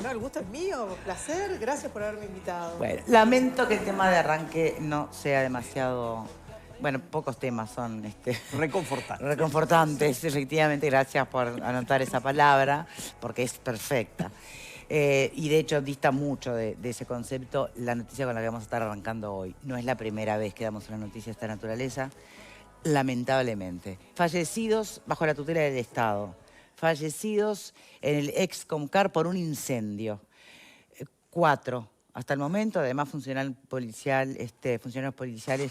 No, el gusto es mío, placer, gracias por haberme invitado. Bueno, lamento que el tema de arranque no sea demasiado... Bueno, pocos temas son reconfortantes, efectivamente. Gracias por anotar esa palabra, porque es perfecta. Y de hecho dista mucho de ese concepto la noticia con la que vamos a estar arrancando hoy. No es la primera vez que damos una noticia de esta naturaleza, lamentablemente. Fallecidos bajo la tutela del Estado. Fallecidos en el ex Comcar por un incendio. 4 hasta el momento, además funcionarios policiales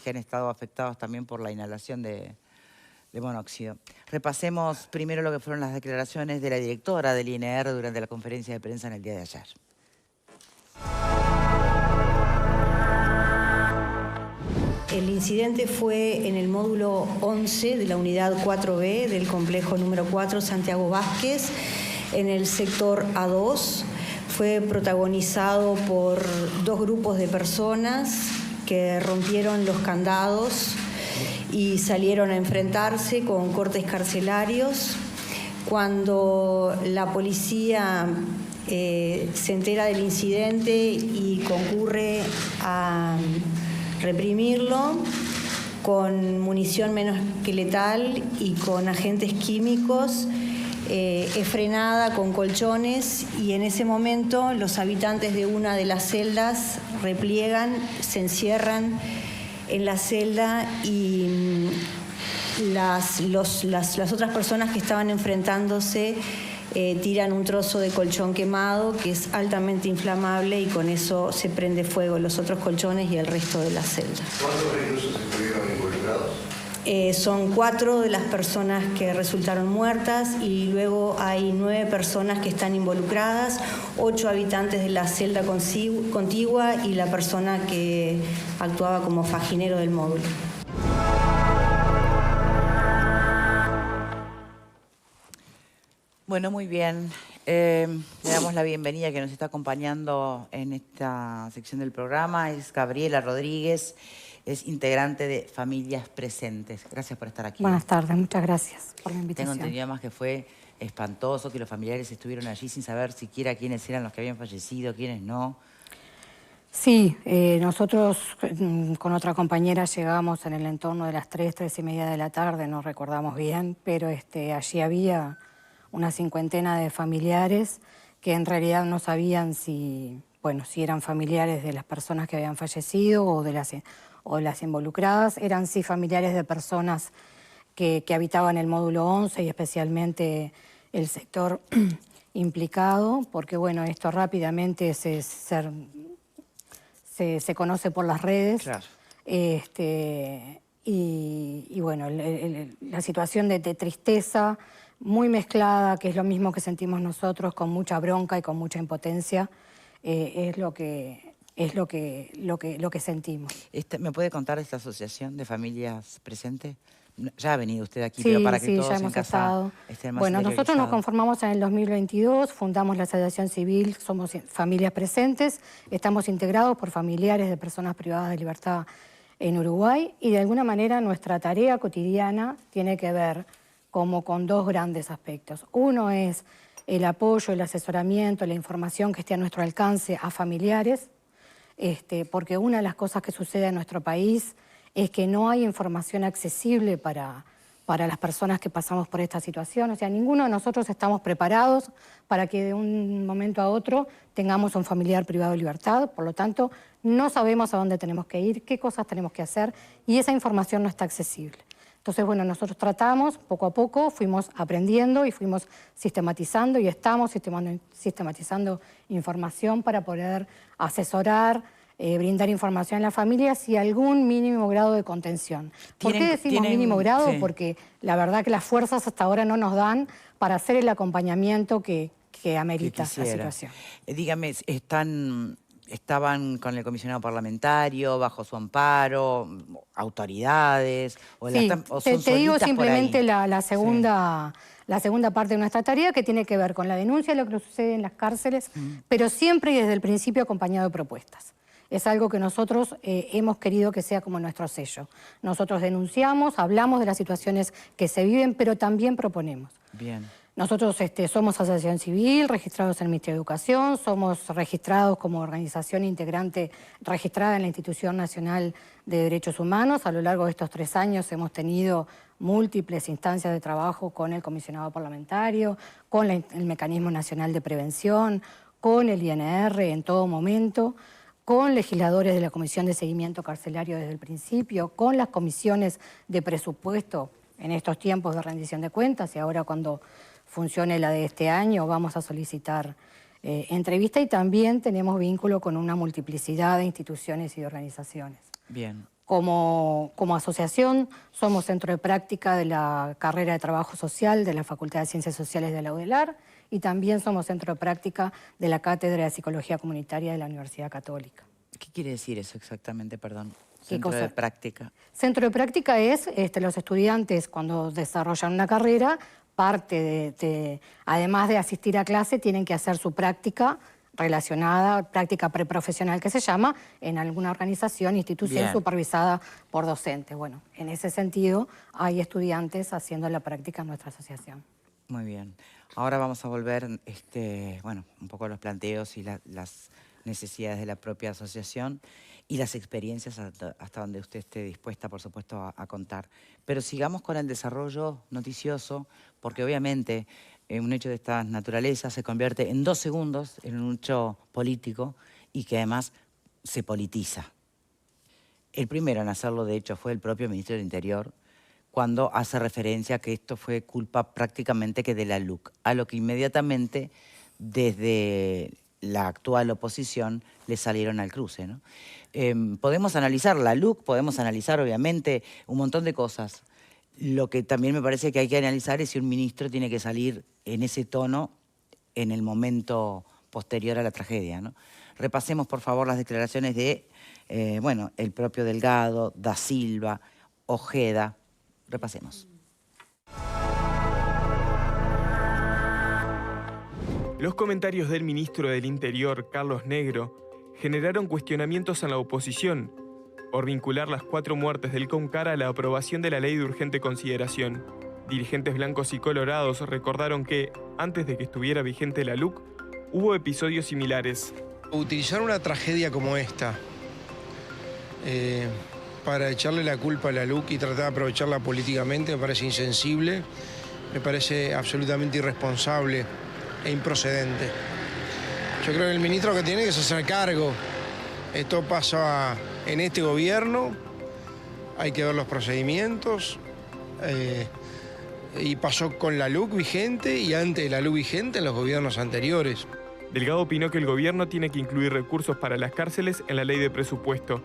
que han estado afectados también por la inhalación de monóxido. Repasemos primero lo que fueron las declaraciones de la directora del INR durante la conferencia de prensa en el día de ayer. El incidente fue en el módulo 11 de la unidad 4B del complejo número 4 Santiago Vázquez, en el sector A2. Fue protagonizado por 2 grupos de personas que rompieron los candados y salieron a enfrentarse con cortes carcelarios. Cuando la policía se entera del incidente y concurre a reprimirlo con munición menos que letal y con agentes químicos, es frenada con colchones y en ese momento los habitantes de una de las celdas repliegan, se encierran en la celda y las otras personas que estaban enfrentándose tiran un trozo de colchón quemado que es altamente inflamable y con eso se prende fuego los otros colchones y el resto de la celda. ¿Cuántos reclusos estuvieron involucrados? Son 4 de las personas que resultaron muertas y luego hay 9 personas que están involucradas, 8 habitantes de la celda contigua y la persona que actuaba como faginero del módulo. Bueno, muy bien. Le damos la bienvenida que nos está acompañando en esta sección del programa. Es Gabriela Rodríguez. Es integrante de Familias Presentes. Gracias por estar aquí. Buenas tardes, muchas gracias por la invitación. Tengo entendido más que fue espantoso, que los familiares estuvieron allí sin saber siquiera quiénes eran los que habían fallecido, quiénes no. Sí, nosotros con otra compañera llegamos en el entorno de las 3:30 de la tarde, no recordamos bien, pero allí había una 50 de familiares que en realidad no sabían si eran familiares de las personas que habían fallecido o de las involucradas. Eran sí familiares de personas que habitaban el módulo 11 y especialmente el sector implicado, porque bueno, esto rápidamente se conoce por las redes. Claro. Y bueno, la situación de tristeza muy mezclada, que es lo mismo que sentimos nosotros, con mucha bronca y con mucha impotencia, es lo que sentimos. ¿Me puede contar de esta asociación de Familias Presentes? Ya ha venido usted aquí, Sí, pero para que sí, todos ya en hemos casa estado. estén más Bueno, nosotros nos interiorizados. conformamos en el 2022, fundamos la Asociación Civil, somos Familias Presentes, estamos integrados por familiares de personas privadas de libertad en Uruguay y de alguna manera nuestra tarea cotidiana tiene que ver como con 2 grandes aspectos. Uno es el apoyo, el asesoramiento, la información que esté a nuestro alcance a familiares, porque una de las cosas que sucede en nuestro país es que no hay información accesible para las personas que pasamos por esta situación. O sea, ninguno de nosotros estamos preparados para que de un momento a otro tengamos un familiar privado de libertad. Por lo tanto, no sabemos a dónde tenemos que ir, qué cosas tenemos que hacer y esa información no está accesible. Entonces, bueno, nosotros tratamos, poco a poco, fuimos aprendiendo y fuimos sistematizando y estamos sistematizando información para poder asesorar, brindar información a las familias y algún mínimo grado de contención. ¿Por qué decimos mínimo grado? Sí. Porque la verdad que las fuerzas hasta ahora no nos dan para hacer el acompañamiento que amerita la situación. Dígame, ¿estaban con el comisionado parlamentario, bajo su amparo, autoridades? Sí, te digo simplemente la segunda parte de nuestra tarea, que tiene que ver con la denuncia de lo que sucede en las cárceles, pero siempre y desde el principio acompañado de propuestas. Es algo que nosotros hemos querido que sea como nuestro sello. Nosotros denunciamos, hablamos de las situaciones que se viven, pero también proponemos. Bien. Nosotros somos asociación civil, registrados en el Ministerio de Educación, somos registrados como organización integrante registrada en la Institución Nacional de Derechos Humanos. A lo largo de estos 3 años hemos tenido múltiples instancias de trabajo con el comisionado parlamentario, con el Mecanismo Nacional de Prevención, con el INR en todo momento, con legisladores de la Comisión de Seguimiento Carcelario desde el principio, con las comisiones de presupuesto en estos tiempos de rendición de cuentas, y ahora cuando funcione la de este año vamos a solicitar entrevista, y también tenemos vínculo con una multiplicidad de instituciones y de organizaciones. Bien. Como asociación somos centro de práctica de la carrera de Trabajo Social de la Facultad de Ciencias Sociales de la UDELAR, y también somos centro de práctica de la Cátedra de Psicología Comunitaria de la Universidad Católica. ¿Qué quiere decir eso exactamente, perdón? ¿Qué Centro cosa? de práctica. Centro de práctica es los estudiantes cuando desarrollan una carrera, además de asistir a clase, tienen que hacer su práctica relacionada, práctica preprofesional que se llama, en alguna organización, institución Bien. supervisada por docentes. Bueno, en ese sentido hay estudiantes haciendo la práctica en nuestra asociación. Muy bien. Ahora vamos a volver, bueno, un poco a los planteos y las necesidades de la propia asociación y las experiencias hasta donde usted esté dispuesta, por supuesto, a contar. Pero sigamos con el desarrollo noticioso, porque obviamente un hecho de esta naturaleza se convierte en 2 segundos en un hecho político y que además se politiza. El primero en hacerlo, de hecho, fue el propio ministro del Interior, cuando hace referencia a que esto fue culpa prácticamente que de la LUC, a lo que inmediatamente desde la actual oposición le salieron al cruce, ¿no? Podemos analizar la LUC, podemos analizar obviamente un montón de cosas. Lo que también me parece que hay que analizar es si un ministro tiene que salir en ese tono en el momento posterior a la tragedia, ¿no? Repasemos, por favor, las declaraciones de, bueno, el propio Delgado, Da Silva, Ojeda. Repasemos. Los comentarios del ministro del Interior, Carlos Negro, generaron cuestionamientos en la oposición por vincular las 4 muertes del CONCAR a la aprobación de la ley de urgente consideración. Dirigentes blancos y colorados recordaron que, antes de que estuviera vigente la LUC, hubo episodios similares. Utilizar una tragedia como esta para echarle la culpa a la LUC y tratar de aprovecharla políticamente me parece insensible, me parece absolutamente irresponsable e improcedente. Yo creo que el ministro que tiene que hacer cargo. Esto pasa en este gobierno, hay que ver los procedimientos, y pasó con la LUC vigente y antes de la LUC vigente en los gobiernos anteriores. Delgado opinó que el gobierno tiene que incluir recursos para las cárceles en la ley de presupuesto.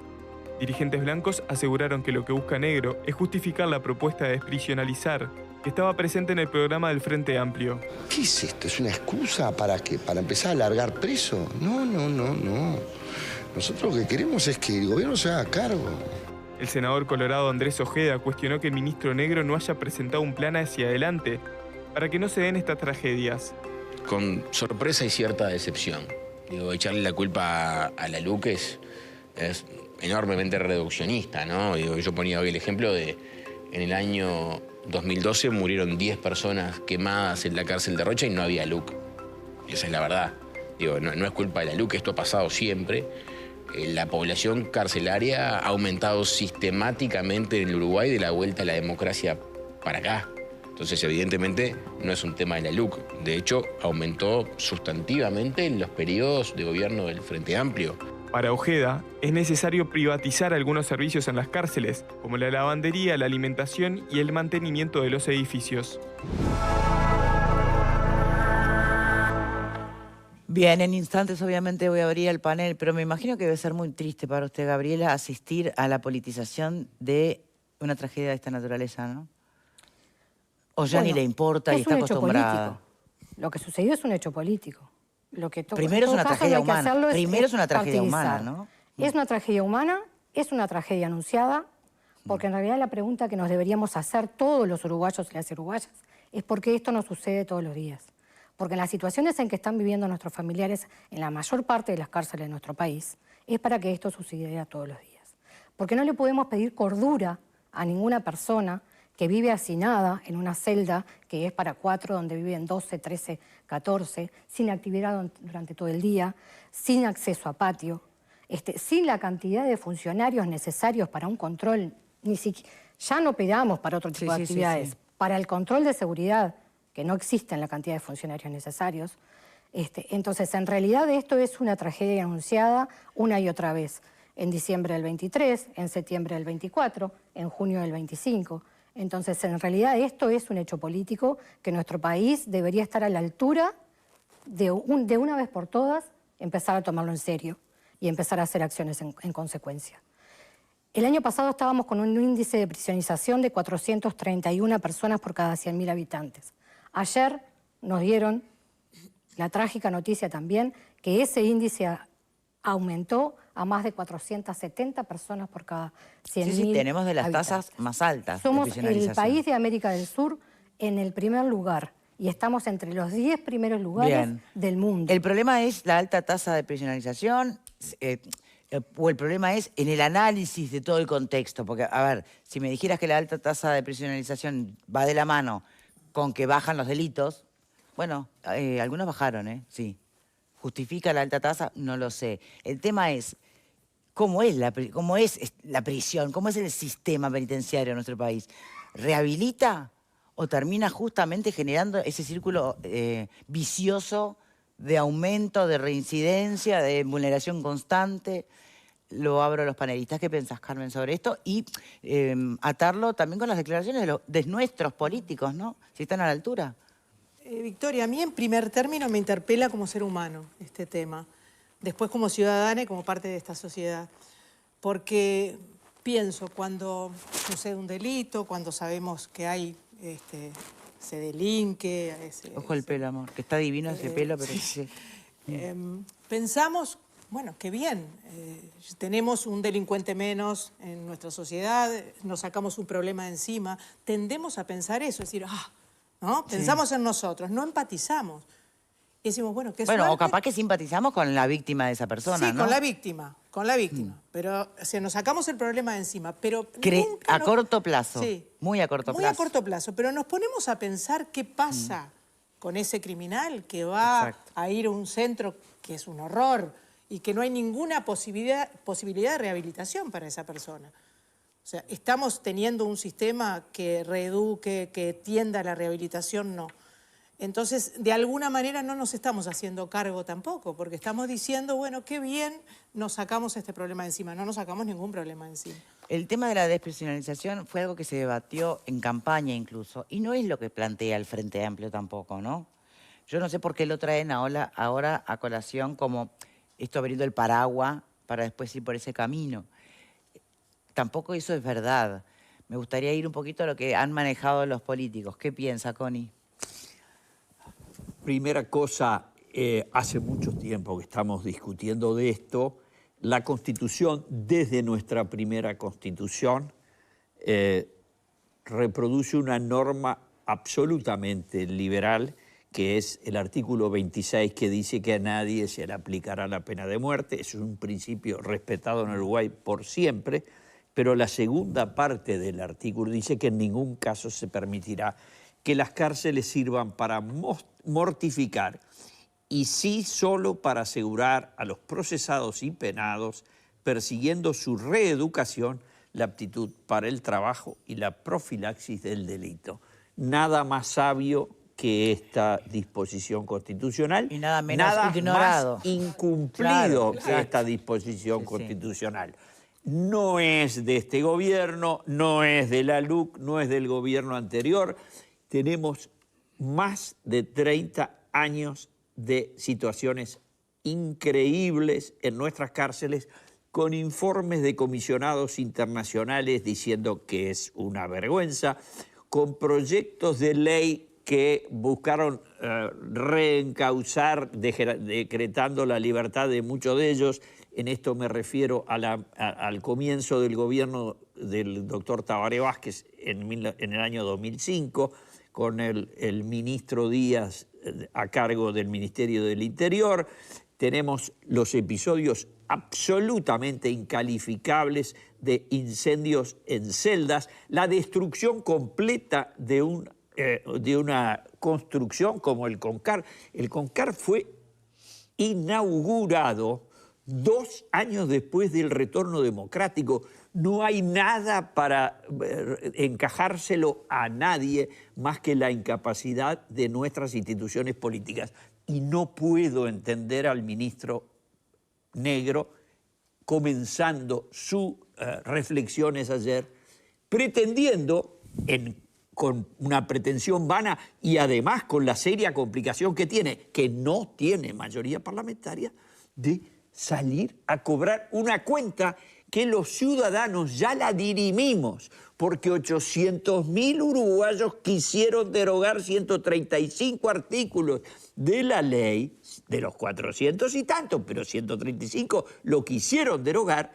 Dirigentes blancos aseguraron que lo que busca Negro es justificar la propuesta de desprisionalizar que estaba presente en el programa del Frente Amplio. ¿Qué es esto? ¿Es una excusa para qué? ¿Para empezar a largar preso? No. Nosotros lo que queremos es que el gobierno se haga cargo. El senador colorado Andrés Ojeda cuestionó que el ministro Negro no haya presentado un plan hacia adelante para que no se den estas tragedias. Con sorpresa y cierta decepción. Echarle la culpa a la LUC es enormemente reduccionista, ¿no? Yo ponía hoy el ejemplo de, en el año 2012 murieron 10 personas quemadas en la cárcel de Rocha y no había LUC. Esa es la verdad. No es culpa de la LUC, esto ha pasado siempre. La población carcelaria ha aumentado sistemáticamente en el Uruguay de la vuelta a la democracia para acá. Entonces, evidentemente, no es un tema de la LUC. De hecho, aumentó sustantivamente en los periodos de gobierno del Frente Amplio. Para Ojeda, es necesario privatizar algunos servicios en las cárceles, como la lavandería, la alimentación y el mantenimiento de los edificios. Bien, en instantes obviamente voy a abrir el panel, pero me imagino que debe ser muy triste para usted, Gabriela, asistir a la politización de una tragedia de esta naturaleza, ¿no? O ya ni le importa y está acostumbrada. Lo que sucedió es un hecho político. Primero es una tragedia humana. Primero es una tragedia humana, ¿no? Es una tragedia humana, es una tragedia anunciada, porque en realidad la pregunta que nos deberíamos hacer todos los uruguayos y las uruguayas es por qué esto no sucede todos los días. Porque en las situaciones en que están viviendo nuestros familiares en la mayor parte de las cárceles de nuestro país, es para que esto sucediera todos los días. Porque no le podemos pedir cordura a ninguna persona que vive hacinada en una celda que es para 4, donde viven 12, 13, 14, sin actividad durante todo el día, sin acceso a patio, sin la cantidad de funcionarios necesarios para un control, ya no pedamos para otro tipo de actividades, para el control de seguridad, que no existen la cantidad de funcionarios necesarios. Entonces, en realidad esto es una tragedia anunciada una y otra vez, en diciembre del 23, en septiembre del 24, en junio del 25. Entonces, en realidad esto es un hecho político que nuestro país debería estar a la altura de una vez por todas empezar a tomarlo en serio y empezar a hacer acciones en consecuencia. El año pasado estábamos con un índice de prisionización de 431 personas por cada 100.000 habitantes. Ayer nos dieron la trágica noticia también que ese índice aumentó a más de 470 personas por cada 100.000 Sí, tenemos de las habitantes. tasas más altas. Somos de prisionización. el país de América del Sur en el primer lugar y estamos entre los 10 primeros lugares del mundo. ¿El problema es la alta tasa de prisionalización o el problema es en el análisis de todo el contexto? Porque, a ver, si me dijeras que la alta tasa de prisionalización va de la mano con que bajan los delitos, bueno, algunos bajaron, sí. ¿Justifica la alta tasa? No lo sé. El tema es, ¿cómo es la prisión? ¿Cómo es el sistema penitenciario en nuestro país? ¿Rehabilita o termina justamente generando ese círculo vicioso de aumento, de reincidencia, de vulneración constante? Lo abro a los panelistas. ¿Qué pensás, Carmen, sobre esto? Y atarlo también con las declaraciones de nuestros políticos, ¿no? Si están a la altura. Victoria, a mí en primer término me interpela como ser humano este tema. Después como ciudadana y como parte de esta sociedad. Porque pienso, cuando sucede un delito, cuando sabemos que hay, se delinque... Ojo el pelo, amor, que está divino ese pelo, pero... Sí. Pensamos, bueno, qué bien, tenemos un delincuente menos en nuestra sociedad, nos sacamos un problema de encima, tendemos a pensar eso, es decir, ¿no? Pensamos en nosotros, no empatizamos. Y decimos, bueno, qué suerte. Bueno, o capaz que simpatizamos con la víctima de esa persona, sí, ¿no? con la víctima. Pero nos sacamos el problema de encima. Pero a corto plazo, sí, muy a corto plazo. Muy a corto plazo, pero nos ponemos a pensar qué pasa con ese criminal que va a ir a un centro que es un horror y que no hay ninguna posibilidad de rehabilitación para esa persona. O sea, ¿estamos teniendo un sistema que reeduque, que tienda a la rehabilitación? No. Entonces, de alguna manera no nos estamos haciendo cargo tampoco, porque estamos diciendo, bueno, qué bien nos sacamos este problema de encima. No nos sacamos ningún problema de encima. El tema de la desprisionalización fue algo que se debatió en campaña incluso, y no es lo que plantea el Frente Amplio tampoco, ¿no? Yo no sé por qué lo traen ahora a colación como esto abriendo el paraguas para después ir por ese camino. Tampoco eso es verdad. Me gustaría ir un poquito a lo que han manejado los políticos. ¿Qué piensa, Connie? Primera cosa, hace mucho tiempo que estamos discutiendo de esto. La Constitución, desde nuestra primera Constitución, reproduce una norma absolutamente liberal, que es el artículo 26, que dice que a nadie se le aplicará la pena de muerte. Es un principio respetado en Uruguay por siempre. Pero la segunda parte del artículo dice que en ningún caso se permitirá que las cárceles sirvan para mortificar y sí solo para asegurar a los procesados y penados, persiguiendo su reeducación, la aptitud para el trabajo y la profilaxis del delito. Nada más sabio que esta disposición constitucional y nada menos ignorado, más incumplido que esta disposición constitucional. No es de este gobierno, no es de la LUC, no es del gobierno anterior. Tenemos más de 30 años de situaciones increíbles en nuestras cárceles, con informes de comisionados internacionales diciendo que es una vergüenza, con proyectos de ley que buscaron reencauzar, decretando la libertad de muchos de ellos. En esto me refiero al comienzo del gobierno del doctor Tabaré Vázquez en el año 2005, con el ministro Díaz a cargo del Ministerio del Interior, tenemos los episodios absolutamente incalificables de incendios en celdas, la destrucción completa de una construcción como el CONCAR. El CONCAR fue inaugurado 2 años después del retorno democrático. No hay nada para encajárselo a nadie más que la incapacidad de nuestras instituciones políticas. Y no puedo entender al ministro Negro comenzando sus reflexiones ayer, pretendiendo, con una pretensión vana y además con la seria complicación que tiene, que no tiene mayoría parlamentaria, de salir a cobrar una cuenta que los ciudadanos ya la dirimimos, porque 800.000 uruguayos quisieron derogar 135 artículos de la ley, de los 400 y tantos, pero 135 lo quisieron derogar,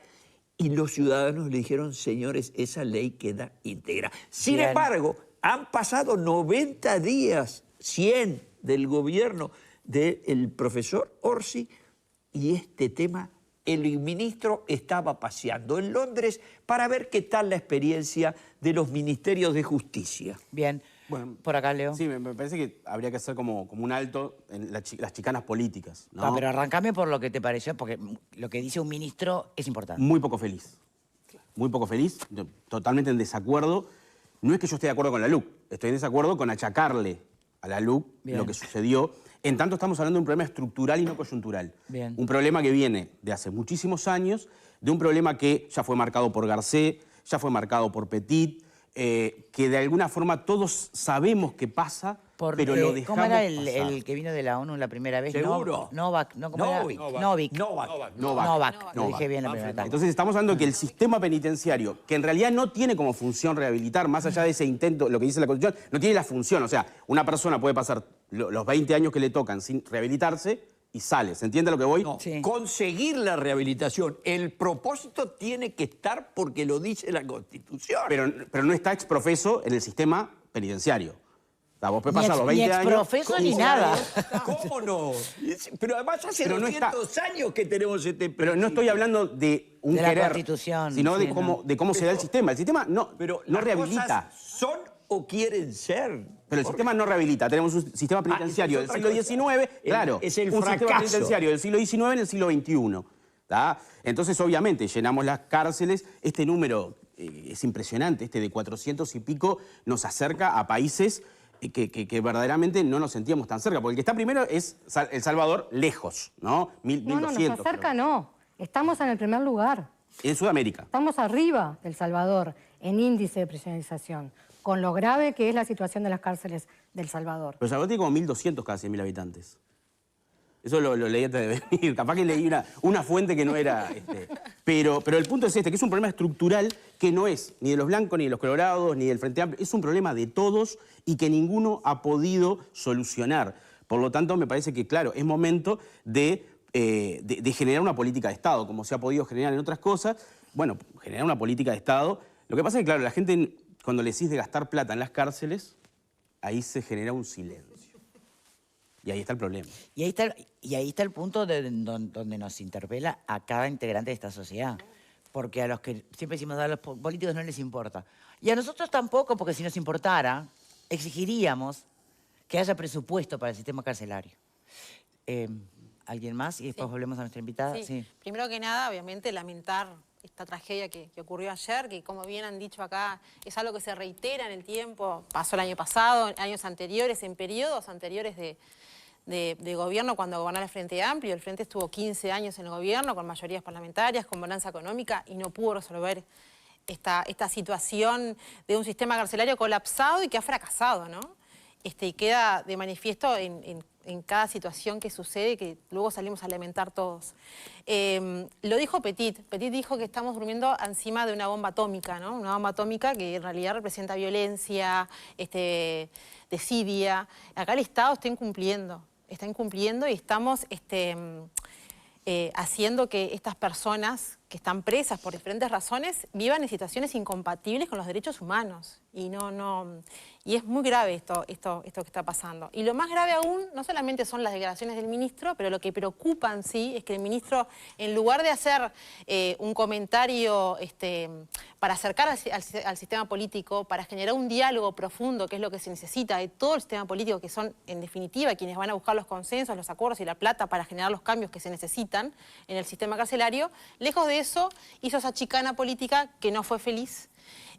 y los ciudadanos le dijeron, señores, esa ley queda íntegra. Sin embargo, han pasado 90 días, 100 del gobierno del profesor Orsi, y este tema, el ministro estaba paseando en Londres para ver qué tal la experiencia de los ministerios de justicia. Bien. Bueno, por acá, Leo. Sí, me parece que habría que hacer como un alto en las chicanas políticas, ¿no? No, pero arrancame por lo que te pareció, porque lo que dice un ministro es importante. Muy poco feliz. Muy poco feliz, totalmente en desacuerdo. No es que yo esté de acuerdo con la LUC, estoy en desacuerdo con achacarle a la LUC lo que sucedió. En tanto estamos hablando de un problema estructural y no coyuntural. Bien. Un problema que viene de hace muchísimos años, de un problema que ya fue marcado por Garcés, ya fue marcado por Petit, que de alguna forma todos sabemos que pasa, pero lo dejamos ¿Cómo era pasar. el que vino de la ONU la primera vez? ¿Seguro? Novak. ¿No? ¿Cómo era? Novik. Lo dije bien la primera vez. Entonces estamos hablando de que el sistema penitenciario, que en realidad no tiene como función rehabilitar, más allá de ese intento, lo que dice la Constitución, no tiene la función. O sea, una persona puede pasar los 20 años que le tocan sin rehabilitarse y sale. ¿Se entiende a lo que voy? No, conseguir la rehabilitación. El propósito tiene que estar porque lo dice la Constitución. Pero no está exprofeso en el sistema penitenciario. O sea, vos puedes pasar los 20 ni años... exprofeso ni nada. ¿Cómo no? Pero además hace 200 años que tenemos este principio. Pero no estoy hablando de un de la querer, Constitución, sino sí, de cómo se da el sistema. El sistema no las rehabilita. cosas ¿son o quieren ser? Pero el sistema no rehabilita. Tenemos un sistema penitenciario del siglo XIX, claro. Es el un fracaso. sistema penitenciario del siglo XIX en el siglo XXI. ¿tá? Entonces, obviamente, llenamos las cárceles. Este número es impresionante, de 400 y pico, nos acerca a países que verdaderamente no nos sentíamos tan cerca. Porque el que está primero es El Salvador, lejos, ¿no? 1200. No, nos acerca no. Estamos en el primer lugar. En Sudamérica. Estamos arriba del Salvador en índice de prisionerización, con lo grave que es la situación de las cárceles del Salvador. Pero El Salvador tiene como 1.200 cada 100.000 habitantes. Eso lo leí antes de venir. Capaz que leí una fuente que no era... Pero el punto es que es un problema estructural que no es ni de los blancos, ni de los colorados, ni del Frente Amplio. Es un problema de todos y que ninguno ha podido solucionar. Por lo tanto, me parece que, claro, es momento de generar una política de Estado, como se ha podido generar en otras cosas. Bueno, generar una política de Estado. Lo que pasa es que, claro, la gente, cuando le decís de gastar plata en las cárceles, ahí se genera un silencio. Y ahí está el problema. Y ahí está el punto donde nos interpela a cada integrante de esta sociedad. Porque a los que siempre decimos a los políticos no les importa. Y a nosotros tampoco, porque si nos importara, exigiríamos que haya presupuesto para el sistema carcelario. ¿Alguien más? Y después volvemos a nuestra invitada. Sí. Primero que nada, obviamente, lamentar esta tragedia que ocurrió ayer, que como bien han dicho acá, es algo que se reitera en el tiempo. Pasó el año pasado, en años anteriores, en periodos anteriores de gobierno, cuando gobernaba el Frente Amplio. El Frente estuvo 15 años en el gobierno, con mayorías parlamentarias, con bonanza económica, y no pudo resolver esta situación de un sistema carcelario colapsado y que ha fracasado, ¿no? Y queda de manifiesto en cada situación que sucede, que luego salimos a lamentar todos. Lo dijo Petit. Petit dijo que estamos durmiendo encima de una bomba atómica, ¿no? Una bomba atómica que en realidad representa violencia, desidia. Acá el Estado está incumpliendo y estamos haciendo que estas personas que están presas por diferentes razones vivan en situaciones incompatibles con los derechos humanos. Y es muy grave esto que está pasando. Y lo más grave aún, no solamente son las declaraciones del ministro, pero lo que preocupa en sí es que el ministro, en lugar de hacer un comentario para acercar al sistema político, para generar un diálogo profundo, que es lo que se necesita de todo el sistema político, que son, en definitiva, quienes van a buscar los consensos, los acuerdos y la plata para generar los cambios que se necesitan en el sistema carcelario, lejos de eso, hizo esa chicana política que no fue feliz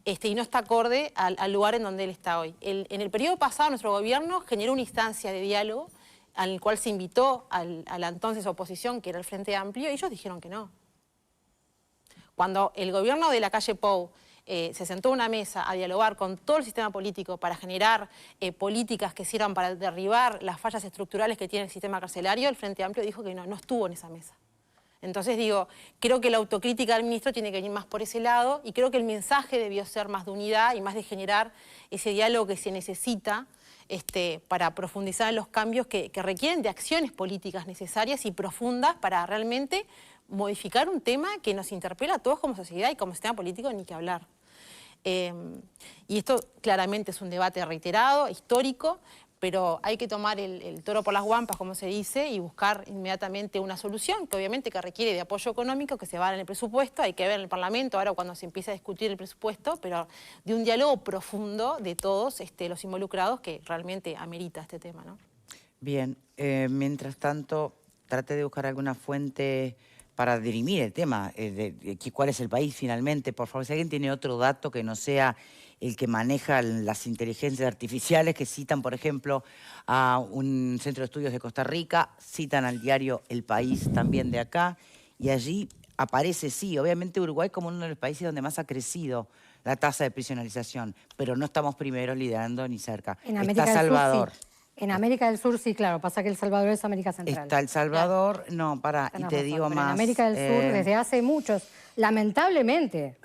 y no está acorde al lugar en donde él está hoy. En el periodo pasado, nuestro gobierno generó una instancia de diálogo al cual se invitó a la entonces oposición, que era el Frente Amplio, y ellos dijeron que no. Cuando el gobierno de la calle Pou se sentó a una mesa a dialogar con todo el sistema político para generar políticas que sirvan para derribar las fallas estructurales que tiene el sistema carcelario, el Frente Amplio dijo que no estuvo en esa mesa. Entonces digo, creo que la autocrítica del ministro tiene que venir más por ese lado y creo que el mensaje debió ser más de unidad y más de generar ese diálogo que se necesita para profundizar en los cambios que requieren de acciones políticas necesarias y profundas para realmente modificar un tema que nos interpela a todos como sociedad y como sistema político, ni que hablar. Y esto claramente es un debate reiterado, histórico, pero hay que tomar el toro por las guampas, como se dice, y buscar inmediatamente una solución, que obviamente que requiere de apoyo económico, que se va a dar en el presupuesto, hay que ver en el Parlamento ahora cuando se empiece a discutir el presupuesto, pero de un diálogo profundo de todos los involucrados que realmente amerita este tema, ¿no? Bien, mientras tanto, trate de buscar alguna fuente para dirimir el tema, de cuál es el país finalmente. Por favor, si alguien tiene otro dato que no sea el que maneja las inteligencias artificiales, que citan, por ejemplo, a un centro de estudios de Costa Rica, citan al diario El País también de acá, y allí aparece, sí, obviamente Uruguay como uno de los países donde más ha crecido la tasa de prisionalización, pero no estamos primeros liderando ni cerca. Está Salvador. Sur, sí. En América del Sur sí, claro, pasa que El Salvador es América Central. Está El Salvador, no, y te digo más. En América del Sur, desde hace muchos, lamentablemente,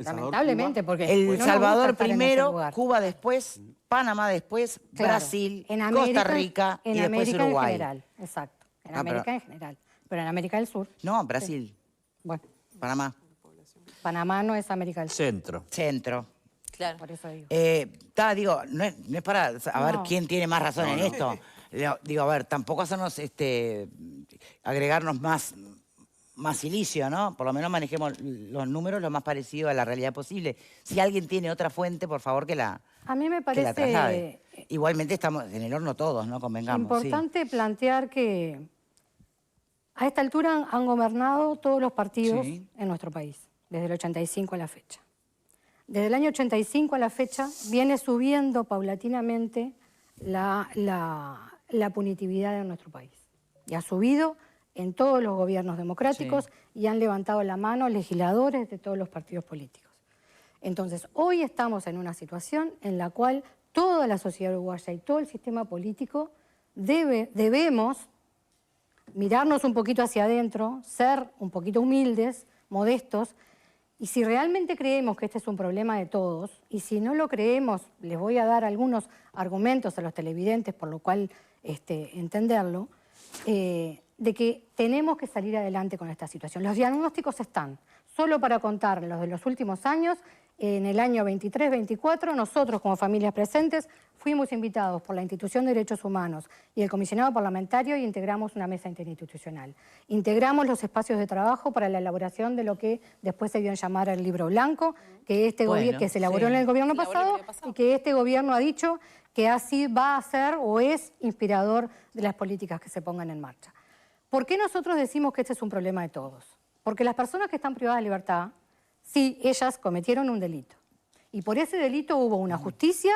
porque El Salvador primero, Cuba después, Panamá después, claro, Brasil, Costa Rica y después Uruguay. En general, exacto, en América en general, pero en América del Sur. No, Brasil. Sí. Bueno. Panamá. Panamá no es América del Sur. Centro. Claro. Por eso digo. Digo, no es para ver quién tiene más razón en esto. Digo, a ver, tampoco hacernos, agregarnos más silicio, ¿no? Por lo menos manejemos los números lo más parecido a la realidad posible. Si alguien tiene otra fuente, por favor, que la A mí me parece traslade. Igualmente estamos en el horno todos, ¿no? Convengamos. Importante plantear que a esta altura han gobernado todos los partidos en nuestro país, desde el 85 a la fecha. Desde el año 85 a la fecha viene subiendo paulatinamente la punitividad en nuestro país. Y ha subido en todos los gobiernos democráticos y han levantado la mano legisladores de todos los partidos políticos. Entonces, hoy estamos en una situación en la cual toda la sociedad uruguaya y todo el sistema político debemos mirarnos un poquito hacia adentro, ser un poquito humildes, modestos. Y si realmente creemos que este es un problema de todos, y si no lo creemos, les voy a dar algunos argumentos a los televidentes, por lo cual entenderlo, de que tenemos que salir adelante con esta situación. Los diagnósticos están. Solo para contar los de los últimos años, en el año 23-24, nosotros como familias presentes fuimos invitados por la Institución de Derechos Humanos y el Comisionado Parlamentario y integramos una mesa interinstitucional. Integramos los espacios de trabajo para la elaboración de lo que después se dio en llamar el Libro Blanco, que, que se elaboró en el gobierno pasado y que este gobierno ha dicho que así va a ser o es inspirador de las políticas que se pongan en marcha. ¿Por qué nosotros decimos que este es un problema de todos? Porque las personas que están privadas de libertad, sí, ellas cometieron un delito. Y por ese delito hubo una justicia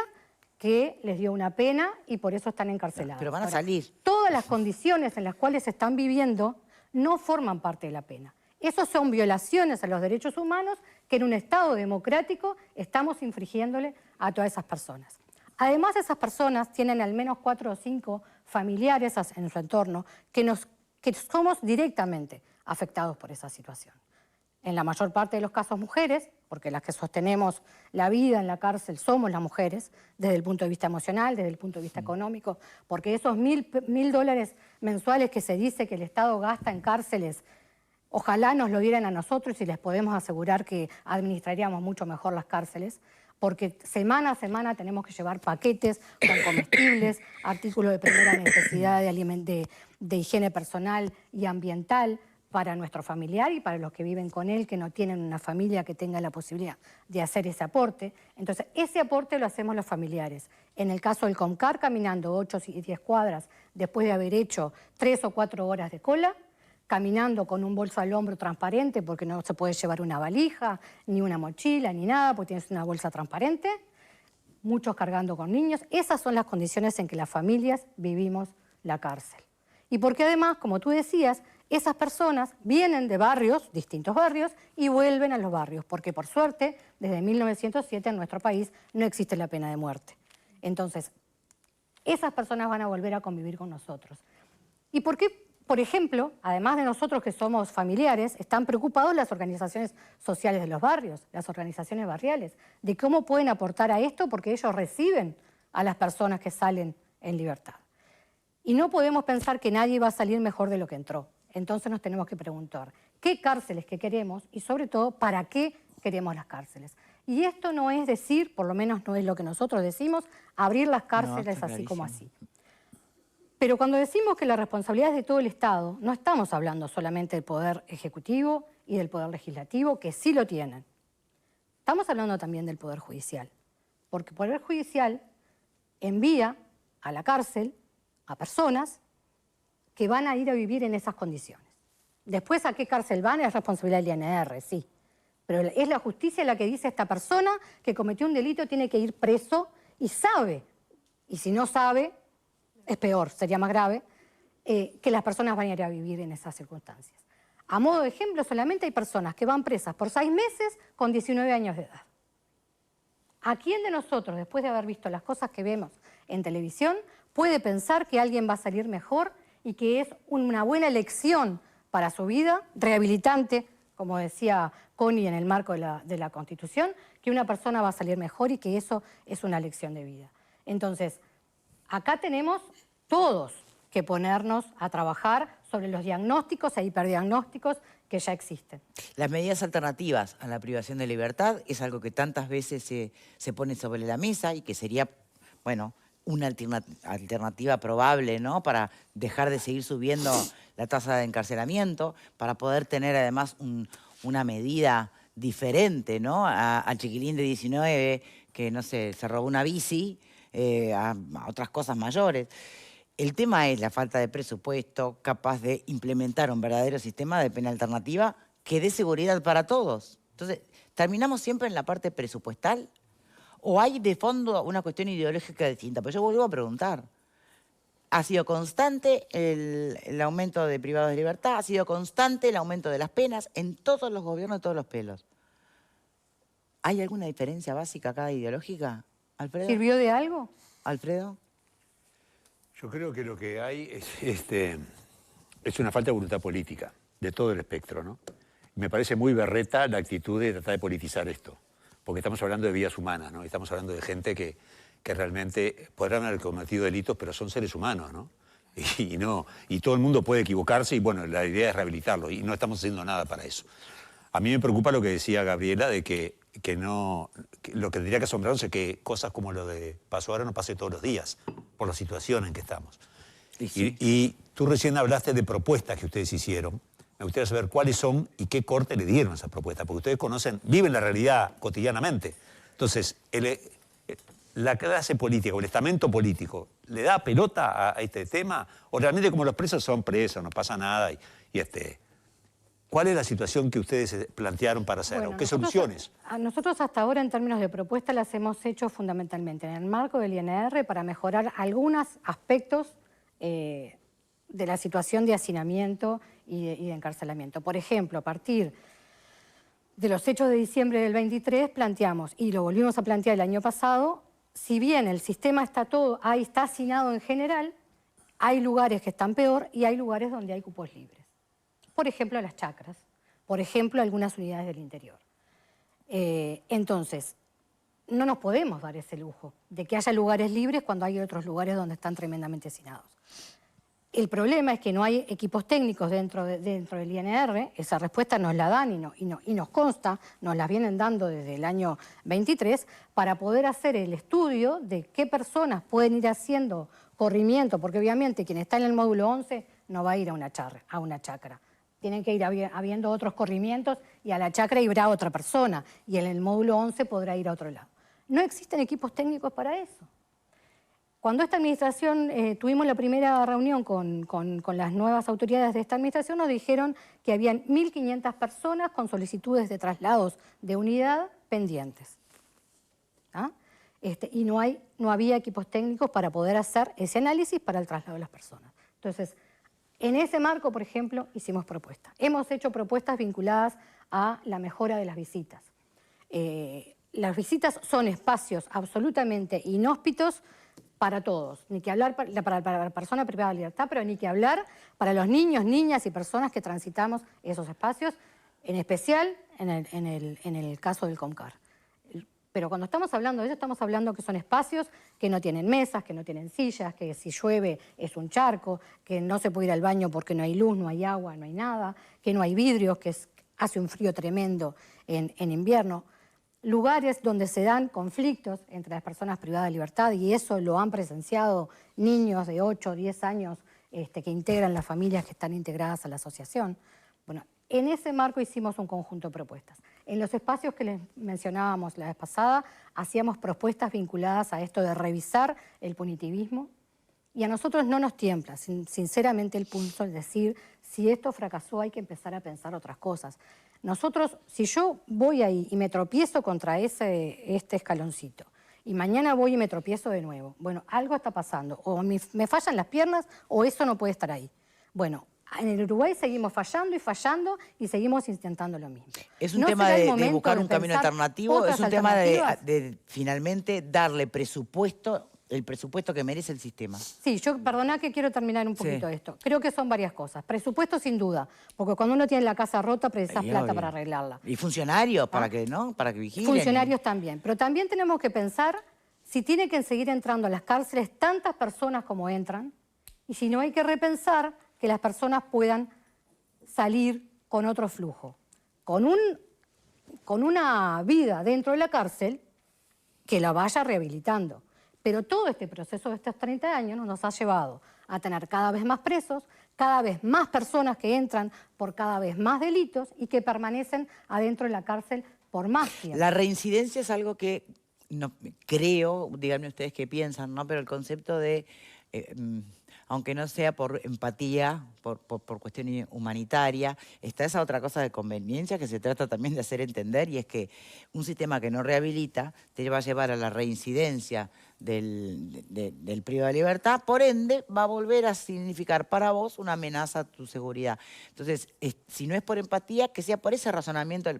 que les dio una pena y por eso están encarceladas. Pero van a salir. Todas las condiciones en las cuales están viviendo no forman parte de la pena. Esas son violaciones a los derechos humanos que en un Estado democrático estamos infringiéndole a todas esas personas. Además, esas personas tienen al menos 4 o 5 familiares en su entorno que somos directamente afectados por esa situación. En la mayor parte de los casos mujeres, porque las que sostenemos la vida en la cárcel somos las mujeres, desde el punto de vista emocional, desde el punto de vista económico, porque esos $1.000 mensuales que se dice que el Estado gasta en cárceles Ojalá nos lo dieran a nosotros y les podemos asegurar que administraríamos mucho mejor las cárceles, porque semana a semana tenemos que llevar paquetes con comestibles, artículos de primera necesidad de higiene personal y ambiental para nuestro familiar y para los que viven con él, que no tienen una familia que tenga la posibilidad de hacer ese aporte. Entonces, ese aporte lo hacemos los familiares. En el caso del CONCAR, caminando 8 y 10 cuadras después de haber hecho 3 o 4 horas de cola, caminando con un bolso al hombro transparente porque no se puede llevar una valija, ni una mochila, ni nada, porque tienes una bolsa transparente, muchos cargando con niños. Esas son las condiciones en que las familias vivimos la cárcel. Y porque además, como tú decías, esas personas vienen de barrios, distintos barrios, y vuelven a los barrios, porque por suerte, desde 1907 en nuestro país no existe la pena de muerte. Entonces, esas personas van a volver a convivir con nosotros. ¿Y por qué? Por ejemplo, además de nosotros que somos familiares, están preocupados las organizaciones sociales de los barrios, las organizaciones barriales, de cómo pueden aportar a esto porque ellos reciben a las personas que salen en libertad. Y no podemos pensar que nadie va a salir mejor de lo que entró. Entonces nos tenemos que preguntar qué cárceles que queremos y sobre todo para qué queremos las cárceles. Y esto no es decir, por lo menos no es lo que nosotros decimos, abrir las cárceles así como así. Pero cuando decimos que la responsabilidad es de todo el Estado, no estamos hablando solamente del Poder Ejecutivo y del Poder Legislativo, que sí lo tienen. Estamos hablando también del Poder Judicial, porque el Poder Judicial envía a la cárcel a personas que van a ir a vivir en esas condiciones. Después, ¿a qué cárcel van? Es responsabilidad del INR, sí. Pero es la justicia la que dice esta persona que cometió un delito tiene que ir preso y sabe, y si no sabe, es peor, sería más grave, que las personas van a ir a vivir en esas circunstancias. A modo de ejemplo, solamente hay personas que van presas por 6 meses con 19 años de edad. ¿A quién de nosotros, después de haber visto las cosas que vemos en televisión, puede pensar que alguien va a salir mejor y que es una buena elección para su vida, rehabilitante, como decía Connie en el marco de la Constitución, que una persona va a salir mejor y que eso es una elección de vida? Entonces, acá tenemos todos que ponernos a trabajar sobre los diagnósticos e hiperdiagnósticos que ya existen. Las medidas alternativas a la privación de libertad es algo que tantas veces se pone sobre la mesa y que sería, bueno, una alternativa probable, ¿no?, para dejar de seguir subiendo la tasa de encarcelamiento, para poder tener además una medida diferente, ¿no?, al chiquilín de 19 que, no sé, se robó una bici, a otras cosas mayores. El tema es la falta de presupuesto capaz de implementar un verdadero sistema de pena alternativa que dé seguridad para todos. Entonces, ¿terminamos siempre en la parte presupuestal? ¿O hay de fondo una cuestión ideológica distinta? Pero yo vuelvo a preguntar. ¿Ha sido constante el aumento de privados de libertad? ¿Ha sido constante el aumento de las penas en todos los gobiernos de todos los pelos? ¿Hay alguna diferencia básica acá ideológica, Alfredo? ¿Sirvió de algo? ¿Alfredo? Yo creo que lo que hay es una falta de voluntad política de todo el espectro, ¿no? Me parece muy berreta la actitud de tratar de politizar esto, porque estamos hablando de vidas humanas, ¿no? Estamos hablando de gente que realmente podrán haber cometido delitos, pero son seres humanos, ¿no? Y todo el mundo puede equivocarse y, bueno, la idea es rehabilitarlo y no estamos haciendo nada para eso. A mí me preocupa lo que decía Gabriela de que lo que tendría que asombrarnos es que cosas como lo de pasó ahora no pase todos los días, por la situación en que estamos. Sí. Y tú recién hablaste de propuestas que ustedes hicieron. Me gustaría saber cuáles son y qué corte le dieron a esas propuestas, porque ustedes viven la realidad cotidianamente. Entonces, la clase política o el estamento político, ¿le da pelota a este tema? ¿O realmente como los presos son presos, no pasa nada? ¿Cuál es la situación que ustedes plantearon para hacerlo? Bueno, ¿Qué soluciones? Nosotros hasta ahora en términos de propuesta las hemos hecho fundamentalmente en el marco del INR para mejorar algunos aspectos de la situación de hacinamiento y de encarcelamiento. Por ejemplo, a partir de los hechos de diciembre del 23 planteamos, y lo volvimos a plantear el año pasado, si bien el sistema está hacinado en general, hay lugares que están peor y hay lugares donde hay cupos libres. Por ejemplo, las chacras, por ejemplo, algunas unidades del interior. Entonces, no nos podemos dar ese lujo de que haya lugares libres cuando hay otros lugares donde están tremendamente hacinados. El problema es que no hay equipos técnicos dentro del INR, esa respuesta nos la dan y nos consta, nos la vienen dando desde el año 23, para poder hacer el estudio de qué personas pueden ir haciendo corrimiento, porque obviamente quien está en el módulo 11 no va a ir a una chacra. Tienen que ir habiendo otros corrimientos y a la chacra irá otra persona y en el módulo 11 podrá ir a otro lado. No existen equipos técnicos para eso. Cuando esta administración, tuvimos la primera reunión con las nuevas autoridades de esta administración, nos dijeron que habían 1.500 personas con solicitudes de traslados de unidad pendientes. ¿Ah? Y no había equipos técnicos para poder hacer ese análisis para el traslado de las personas. Entonces, en ese marco, por ejemplo, hicimos propuestas. Hemos hecho propuestas vinculadas a la mejora de las visitas. Las visitas son espacios absolutamente inhóspitos para todos, ni que hablar para la persona privada de libertad, pero ni que hablar para los niños, niñas y personas que transitamos esos espacios, en especial en el caso del COMCAR. Pero cuando estamos hablando de eso, estamos hablando que son espacios que no tienen mesas, que no tienen sillas, que si llueve es un charco, que no se puede ir al baño porque no hay luz, no hay agua, no hay nada, que no hay vidrios, que hace un frío tremendo en invierno. Lugares donde se dan conflictos entre las personas privadas de libertad, y eso lo han presenciado niños de 8 o 10 años que integran las familias que están integradas a la asociación. Bueno, en ese marco hicimos un conjunto de propuestas. En los espacios que les mencionábamos la vez pasada, hacíamos propuestas vinculadas a esto de revisar el punitivismo, y a nosotros no nos tiembla, sinceramente, el pulso, es decir, si esto fracasó hay que empezar a pensar otras cosas. Nosotros, si yo voy ahí y me tropiezo contra este escaloncito, y mañana voy y me tropiezo de nuevo, bueno, algo está pasando, o me fallan las piernas o eso no puede estar ahí. Bueno, en el Uruguay seguimos fallando y seguimos intentando lo mismo. ¿Es un tema de buscar un camino alternativo? ¿Es un tema de finalmente darle presupuesto, el presupuesto que merece el sistema? Sí, perdoná que quiero terminar un poquito esto. Creo que son varias cosas. Presupuesto sin duda, porque cuando uno tiene la casa rota precisas plata para arreglarla. Y funcionarios para que vigilen. Funcionarios también. Pero también tenemos que pensar si tiene que seguir entrando a las cárceles tantas personas como entran, y si no hay que repensar que las personas puedan salir con otro flujo, con una vida dentro de la cárcel que la vaya rehabilitando. Pero todo este proceso de estos 30 años nos ha llevado a tener cada vez más presos, cada vez más personas que entran por cada vez más delitos y que permanecen adentro de la cárcel por más tiempo. La reincidencia es algo que no creo, díganme ustedes qué piensan, ¿no? Pero el concepto de, aunque no sea por empatía, por cuestión humanitaria, está esa otra cosa de conveniencia que se trata también de hacer entender, y es que un sistema que no rehabilita te va a llevar a la reincidencia del privado de libertad, por ende va a volver a significar para vos una amenaza a tu seguridad. Entonces, si no es por empatía, que sea por ese razonamiento.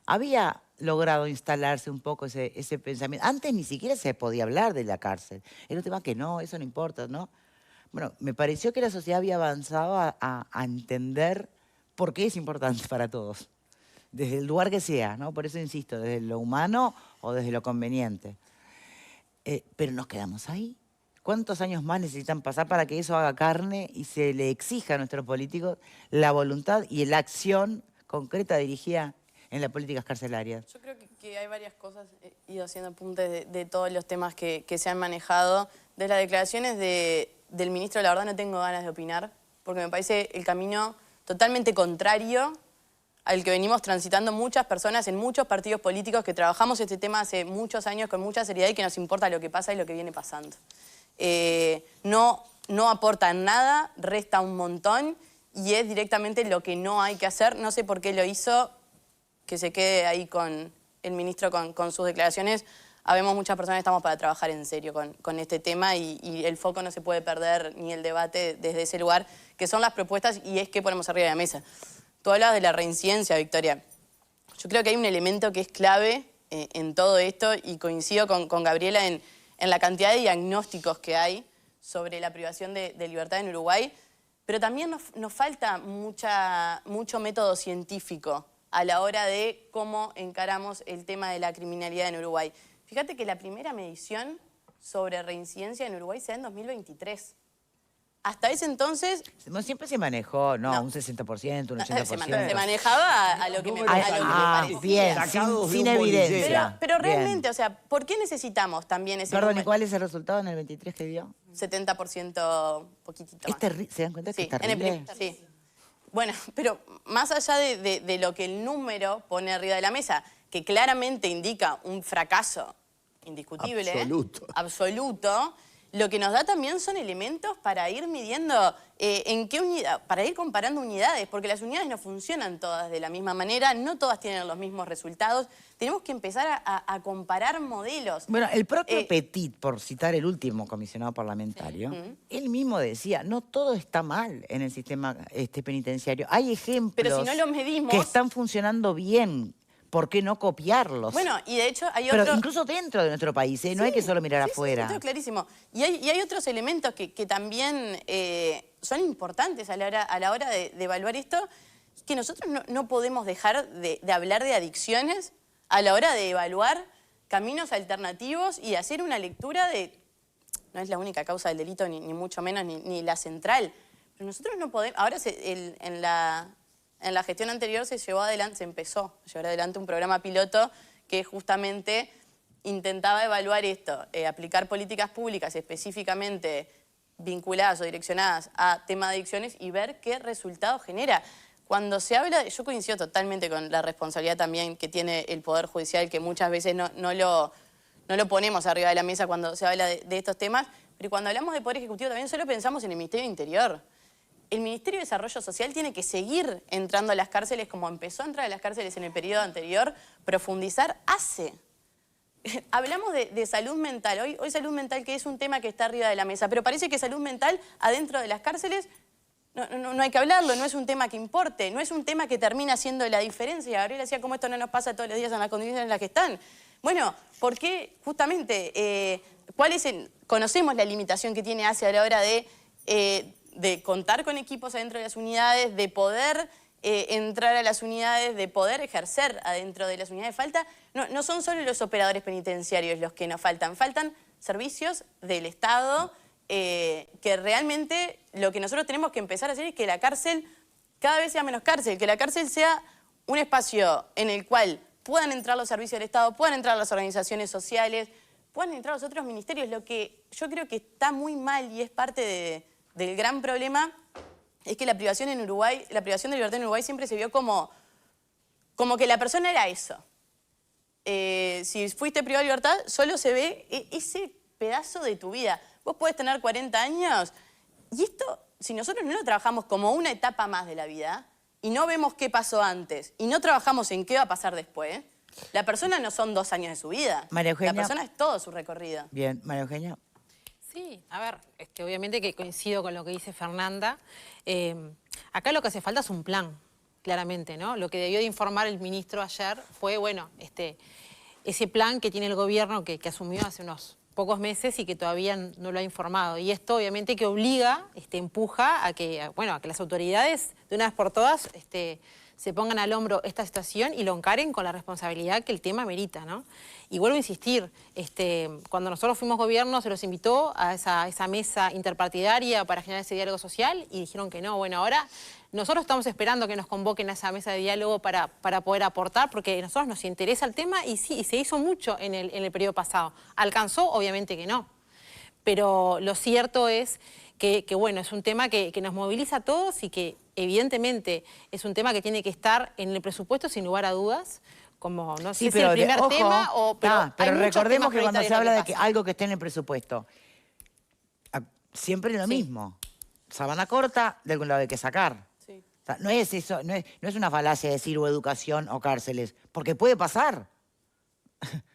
Había logrado instalarse un poco ese pensamiento. Antes ni siquiera se podía hablar de la cárcel. Era un tema que no, eso no importa, ¿no? Bueno, me pareció que la sociedad había avanzado a entender por qué es importante para todos, desde el lugar que sea, ¿no? Por eso insisto, desde lo humano o desde lo conveniente. Pero nos quedamos ahí. ¿Cuántos años más necesitan pasar para que eso haga carne y se le exija a nuestros políticos la voluntad y la acción concreta dirigida en las políticas carcelarias? Yo creo que hay varias cosas, he ido haciendo apuntes de todos los temas que se han manejado. De las declaraciones del ministro, la verdad no tengo ganas de opinar, porque me parece el camino totalmente contrario al que venimos transitando muchas personas en muchos partidos políticos que trabajamos este tema hace muchos años con mucha seriedad y que nos importa lo que pasa y lo que viene pasando. No aporta nada, resta un montón y es directamente lo que no hay que hacer. No sé por qué lo hizo, que se quede ahí con el ministro con sus declaraciones. Habemos muchas personas que estamos para trabajar en serio con este tema y el foco no se puede perder ni el debate desde ese lugar, que son las propuestas y es que ponemos arriba de la mesa. Tú hablabas de la reincidencia, Victoria. Yo creo que hay un elemento que es clave en todo esto y coincido con Gabriela en la cantidad de diagnósticos que hay sobre la privación de libertad en Uruguay, pero también nos falta mucho método científico a la hora de cómo encaramos el tema de la criminalidad en Uruguay. Fíjate que la primera medición sobre reincidencia en Uruguay se da en 2023. hasta ese entonces... Siempre se manejó, no, un 60%, un 80%. Se manejaba a lo que me parecía. Bien, sin evidencia. Pero realmente, o sea, ¿por qué necesitamos también ese Perdón, ¿y número? cuál es el resultado en el 23 que dio? 70% poquitito más. ¿Se dan cuenta que es en el terrible? sí. Bueno, pero más allá de lo que el número pone arriba de la mesa, que claramente indica un fracaso indiscutible, absoluto, lo que nos da también son elementos para ir midiendo en qué unidad, para ir comparando unidades, porque las unidades no funcionan todas de la misma manera, no todas tienen los mismos resultados. Tenemos que empezar a comparar modelos. Bueno, el propio Petit, por citar el último comisionado parlamentario, él mismo decía, no todo está mal en el sistema penitenciario. Hay ejemplos pero si no lo medimos, que están funcionando bien. ¿Por qué no copiarlos? Bueno, y de hecho hay Pero otros... incluso dentro de nuestro país, no hay que solo mirar afuera. Sí, clarísimo. Y hay otros elementos que también son importantes a la hora de evaluar esto, que nosotros no podemos dejar de hablar de adicciones a la hora de evaluar caminos alternativos y hacer una lectura de... No es la única causa del delito, ni mucho menos, ni la central. Pero nosotros no podemos... Ahora en la gestión anterior se empezó a llevar adelante un programa piloto que justamente intentaba evaluar esto, aplicar políticas públicas específicamente vinculadas o direccionadas a tema de adicciones y ver qué resultado genera. Cuando se habla, yo coincido totalmente con la responsabilidad también que tiene el Poder Judicial, que muchas veces no lo ponemos arriba de la mesa cuando se habla de estos temas, pero cuando hablamos de Poder Ejecutivo también solo pensamos en el Ministerio del Interior. El Ministerio de Desarrollo Social tiene que seguir entrando a las cárceles como empezó a entrar a las cárceles en el periodo anterior, profundizar Hablamos de salud mental. Hoy salud mental, que es un tema que está arriba de la mesa, pero parece que salud mental adentro de las cárceles no hay que hablarlo, no es un tema que importe, no es un tema que termina siendo la diferencia. Gabriela decía cómo esto no nos pasa todos los días en las condiciones en las que están. Bueno, porque justamente conocemos la limitación que tiene ACE a la hora de contar con equipos adentro de las unidades, de poder entrar a las unidades, de poder ejercer adentro de las unidades. No son solo los operadores penitenciarios los que nos faltan servicios del Estado que realmente lo que nosotros tenemos que empezar a hacer es que la cárcel cada vez sea menos cárcel, que la cárcel sea un espacio en el cual puedan entrar los servicios del Estado, puedan entrar las organizaciones sociales, puedan entrar los otros ministerios. Lo que yo creo que está muy mal y es parte del gran problema es que la privación en Uruguay, la privación de libertad en Uruguay siempre se vio como que la persona era eso. Si fuiste privado de libertad, solo se ve ese pedazo de tu vida. Vos podés tener 40 años y esto, si nosotros no lo trabajamos como una etapa más de la vida y no vemos qué pasó antes y no trabajamos en qué va a pasar después, la persona no son 2 años de su vida. María Eugenia. La persona es todo su recorrido. Bien, María Eugenia. Sí, a ver, obviamente que coincido con lo que dice Fernanda. Acá lo que hace falta es un plan, claramente, ¿no? Lo que debió de informar el ministro ayer fue, bueno, ese plan que tiene el gobierno que asumió hace unos pocos meses y que todavía no lo ha informado. Y esto obviamente que obliga, empuja a que las autoridades de una vez por todas se pongan al hombro esta situación y lo encaren con la responsabilidad que el tema merita, ¿no? Y vuelvo a insistir, cuando nosotros fuimos gobierno se los invitó a esa mesa interpartidaria para generar ese diálogo social y dijeron que no. Bueno, ahora nosotros estamos esperando que nos convoquen a esa mesa de diálogo para poder aportar, porque a nosotros nos interesa el tema y sí, se hizo mucho en el periodo pasado. ¿Alcanzó? Obviamente que no. Pero lo cierto es que bueno, es un tema que nos moviliza a todos y que evidentemente es un tema que tiene que estar en el presupuesto sin lugar a dudas, como no sé si es el primer tema o... Pero recordemos que cuando se habla de algo que esté en el presupuesto, siempre es lo mismo. Sabana corta, de algún lado hay que sacar. Sí. O sea, no es eso, no es una falacia decir o educación o cárceles, porque puede pasar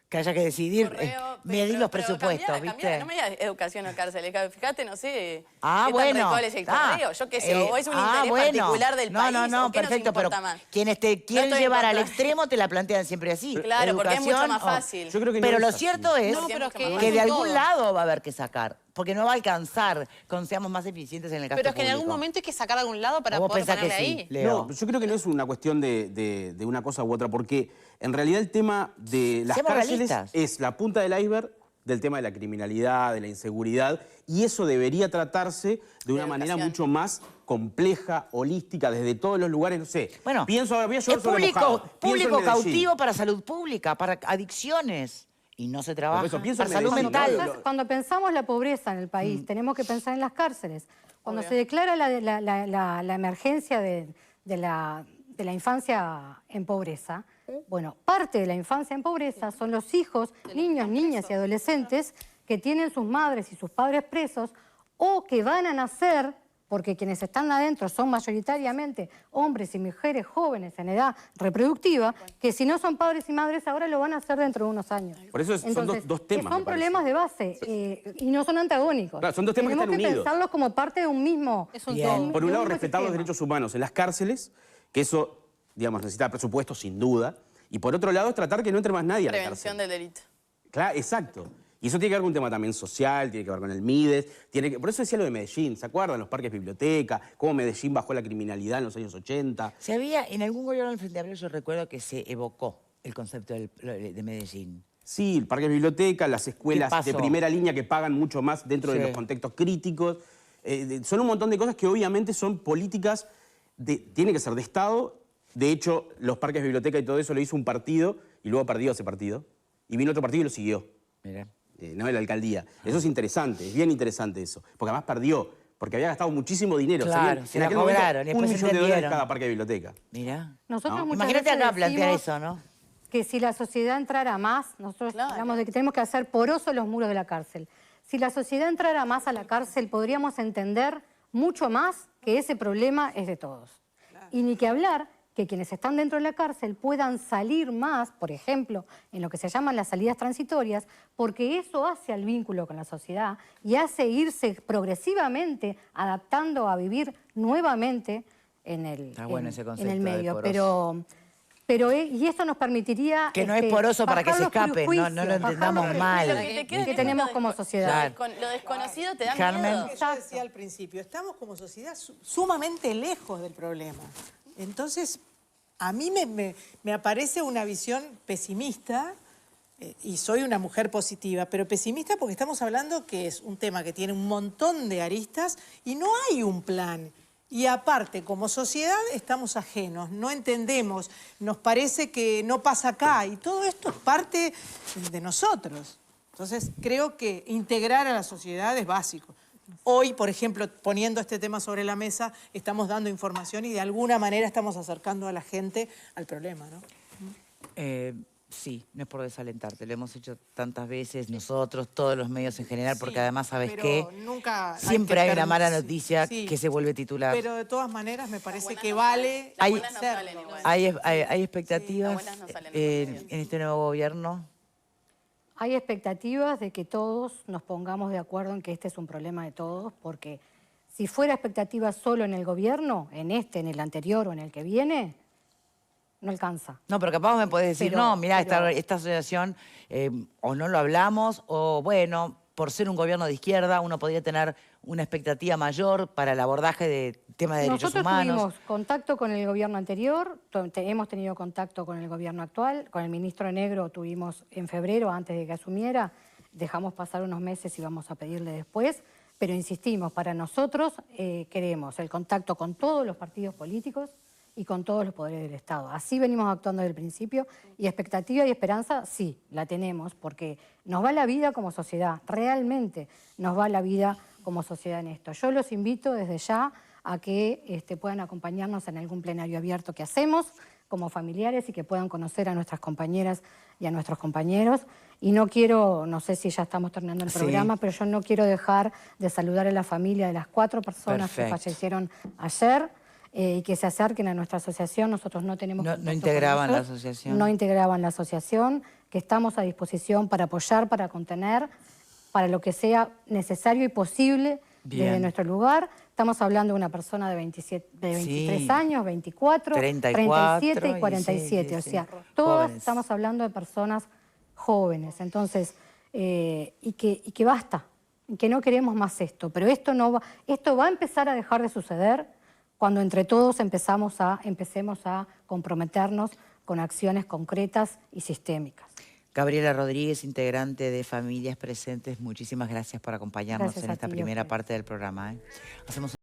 que haya que decidir medir los presupuestos, ¿viste? No me digas educación o cárceles, fíjate, no sé, cuál es el correo, yo qué sé, o es un interés particular del país, no, perfecto, pero quienes te quieren llevar al extremo te la plantean siempre así. Claro, porque es mucho más fácil. Pero lo cierto es que de algún lado va a haber que sacar, porque no va a alcanzar con seamos más eficientes en el gasto público. Pero es que en algún momento hay que sacar de algún lado para poder ponerle ahí. No, yo creo que no es una cuestión de una cosa u otra, porque en realidad el tema de las cárceles es la punta del iceberg del tema de la criminalidad, de la inseguridad, y eso debería tratarse de una manera mucho más compleja, holística, desde todos los lugares, no sé. Bueno, pienso, voy a es llover sobre mojado. Pienso público en Medellín. cautivo para salud pública, para adicciones. Y no se trabaja Por eso pienso para en salud Medellín, mental. ¿no? Cuando pensamos la pobreza en el país, tenemos que pensar en las cárceles. Cuando se declara la emergencia de la infancia en pobreza, bueno, parte de la infancia en pobreza son los hijos, niños, niñas y adolescentes que tienen sus madres y sus padres presos o que van a nacer, porque quienes están adentro son mayoritariamente hombres y mujeres jóvenes en edad reproductiva, que si no son padres y madres ahora lo van a hacer dentro de unos años. Por eso son dos temas, Son problemas de base y no son antagónicos. Claro, son dos temas que están unidos. Tenemos que pensarlos como parte de un mismo... Por un lado, respetar los derechos humanos en las cárceles, que eso, digamos, necesita presupuesto sin duda. Y por otro lado, es tratar que no entre más nadie a la cárcel. Prevención del delito. Claro, exacto. Y eso tiene que ver con un tema también social, tiene que ver con el MIDES, por eso decía lo de Medellín, ¿se acuerdan? Los parques biblioteca, cómo Medellín bajó la criminalidad en los años 80. Se había, en algún gobierno del Frente Amplio, yo recuerdo que se evocó el concepto de Medellín. Sí, el parque biblioteca, las escuelas de primera línea que pagan mucho más dentro de los contextos críticos. Son un montón de cosas que obviamente son políticas, tiene que ser de Estado. De hecho, los parques biblioteca y todo eso lo hizo un partido y luego perdió ese partido. Y vino otro partido y lo siguió. Mira. No de la alcaldía. Eso es interesante, es bien interesante eso. Porque además perdió, porque había gastado muchísimo dinero. Claro, se la cobraron y después se $1 millón entendieron. cada parque de biblioteca. Mira. Nosotros muchas Imagínate veces acá plantear decimos eso, ¿no? que si la sociedad entrara más, nosotros hablamos de que tenemos que hacer porosos los muros de la cárcel. Si la sociedad entrara más a la cárcel, podríamos entender mucho más que ese problema es de todos. Y ni que hablar que quienes están dentro de la cárcel puedan salir más, por ejemplo, en lo que se llaman las salidas transitorias, porque eso hace al vínculo con la sociedad y hace irse progresivamente adaptando a vivir nuevamente en el, en el medio. Y esto nos permitiría... Que no es poroso para que se bajar los escape, no lo entendamos mal. Que tenemos como sociedad. Lo desconocido te da Carmen. miedo. Yo decía al principio, estamos como sociedad sumamente lejos del problema. Entonces, a mí me aparece una visión pesimista, y soy una mujer positiva, pero pesimista porque estamos hablando que es un tema que tiene un montón de aristas y no hay un plan. Y aparte, como sociedad estamos ajenos, no entendemos, nos parece que no pasa acá y todo esto es parte de nosotros. Entonces, creo que integrar a la sociedad es básico. Hoy, por ejemplo, poniendo este tema sobre la mesa, estamos dando información y de alguna manera estamos acercando a la gente al problema, ¿no? Sí, no es por desalentarte, lo hemos hecho tantas veces nosotros, todos los medios en general, porque además, ¿sabes qué? Siempre hay una mala noticia que se vuelve titular. Pero de todas maneras me parece que vale hacerlo. ¿Hay expectativas en este nuevo gobierno? Hay expectativas de que todos nos pongamos de acuerdo en que este es un problema de todos, porque si fuera expectativa solo en el gobierno, en este, en el anterior o en el que viene, no alcanza. No, pero capaz me podés decir, no, mirá, esta asociación o no lo hablamos, o bueno, por ser un gobierno de izquierda, uno podría tener una expectativa mayor para el abordaje de temas de derechos humanos. Nosotros tuvimos contacto con el gobierno anterior, hemos tenido contacto con el gobierno actual, con el ministro Negro tuvimos en febrero, antes de que asumiera, dejamos pasar unos meses y vamos a pedirle después, pero insistimos, para nosotros queremos el contacto con todos los partidos políticos y con todos los poderes del Estado. Así venimos actuando desde el principio y expectativa y esperanza sí, la tenemos, porque nos va la vida como sociedad, realmente nos va la vida como sociedad en esto. Yo los invito desde ya a que puedan acompañarnos en algún plenario abierto que hacemos como familiares y que puedan conocer a nuestras compañeras y a nuestros compañeros. Y no quiero, no sé si ya estamos terminando el programa, pero yo no quiero dejar de saludar a la familia de las 4 personas que fallecieron ayer, y que se acerquen a nuestra asociación. Nosotros no tenemos... No integraban la asociación. No integraban la asociación, que estamos a disposición para apoyar, para contener, para lo que sea necesario y posible desde nuestro lugar. Estamos hablando de una persona de 23 años, 24, 37 y 47. O sea, todos estamos hablando de personas jóvenes. Entonces, y que basta, que no queremos más esto. Pero esto va a empezar a dejar de suceder cuando entre todos empecemos a comprometernos con acciones concretas y sistémicas. Gabriela Rodríguez, integrante de Familias Presentes, muchísimas gracias por acompañarnos Gracias en a esta ti, primera Oscar. parte del programa. Hacemos